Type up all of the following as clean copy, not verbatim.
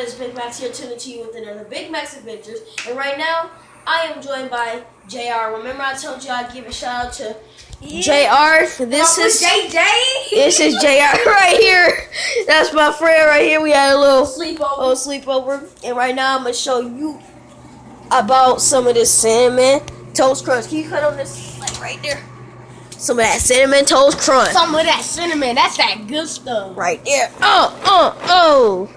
It's Big Max here, tuning to you with another Big Max Adventures. And right now, I am joined by JR. Remember I told you I'd give a shout out to JR? This is JJ. This is JR right here. That's my friend right here. We had a little sleepover. And right now, I'm going to show you about some of this Cinnamon Toast Crunch. Can you cut on this, like right there? Some of that Cinnamon Toast Crunch. Some of that cinnamon. That's that good stuff. Right there. Oh.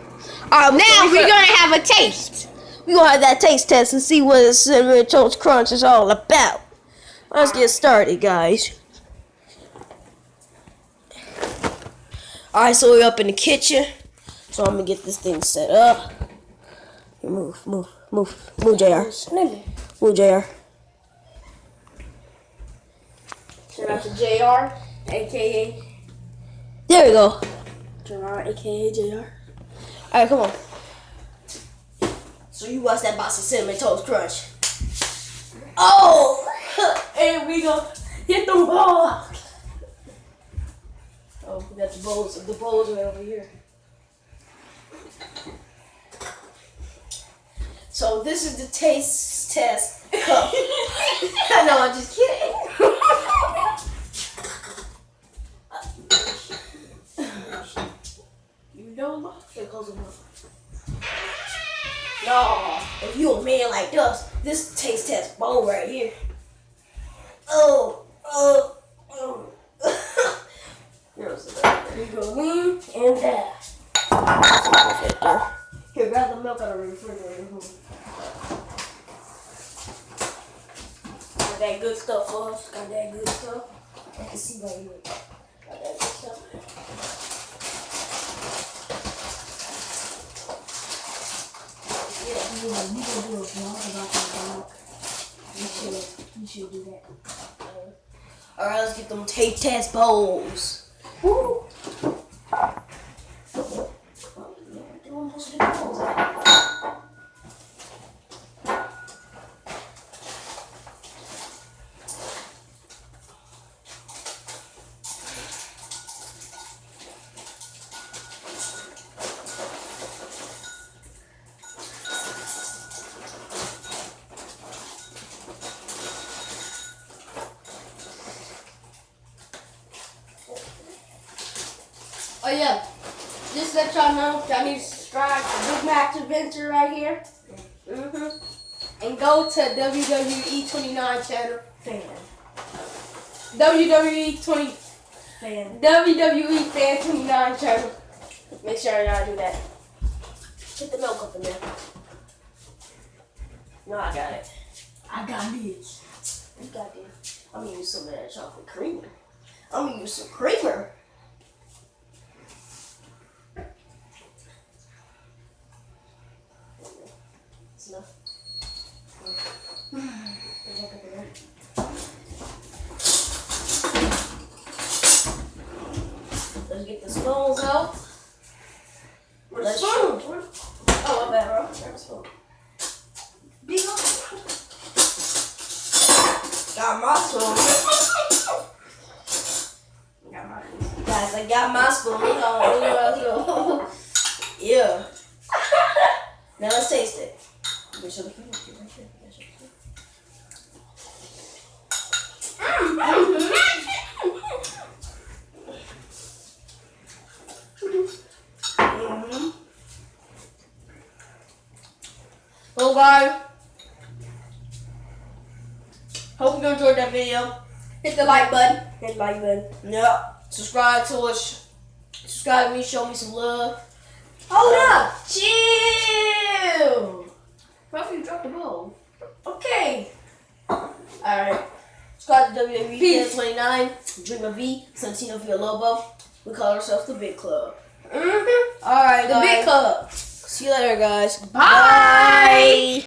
Now we're going to have a taste. We're going to have that taste test and see what the Cinnamon Toast Crunch is all about. Let's get started, guys. Alright, so we're up in the kitchen. So I'm going to get this thing set up. Here, move, JR. Move, JR. Shout out to JR, a.k.a. There we go. JR, a.k.a. JR. Alright, come on. So you watch that box of Cinnamon Toast Crunch. Oh! And we go hit the ball. Oh, we got the bowls. The bowls right over here. So this is the taste test cup. No, I'm just kidding. You know, it goes on. No, if you a man like us, this taste test bowl right here. Oh. We go lean and dash. Here, grab the milk out of the refrigerator. Got that good stuff for us. Got that good stuff. I can see right here. Got that good stuff. Yeah, you can do a vlog about that milk. You should do that. Alright, let's get them taste test bowls. Woo! Oh yeah, just let y'all know, y'all need to subscribe to Big Max Adventure right here. And go to WWE 29 channel. WWE Fan 29 channel. Make sure y'all do that. Put the milk up in there. No, I got it. I got this. You got this. I'm gonna use some of that chocolate creamer. I'm gonna use some creamer. That's enough. Let's get the spoons out. Where's the spoon? Oh, my bad, bro. Grab a spoon. Big up. Got my spoon. Guys, I got my spoon. Oh, yeah. Now let's taste it. Make sure the camera right there. Well, guys, hope you enjoyed that video. Hit the like button. Yep. Subscribe to us. Subscribe to me. Show me some love. Hold up. Chill. Probably you dropped the bowl. Okay. Alright. Subscribe to WWE Peace. 29. Dreamer V. Santino Villalobos. We call ourselves the Big Club. Alright, Alright, the guys. Big Club. See you later, guys. Bye.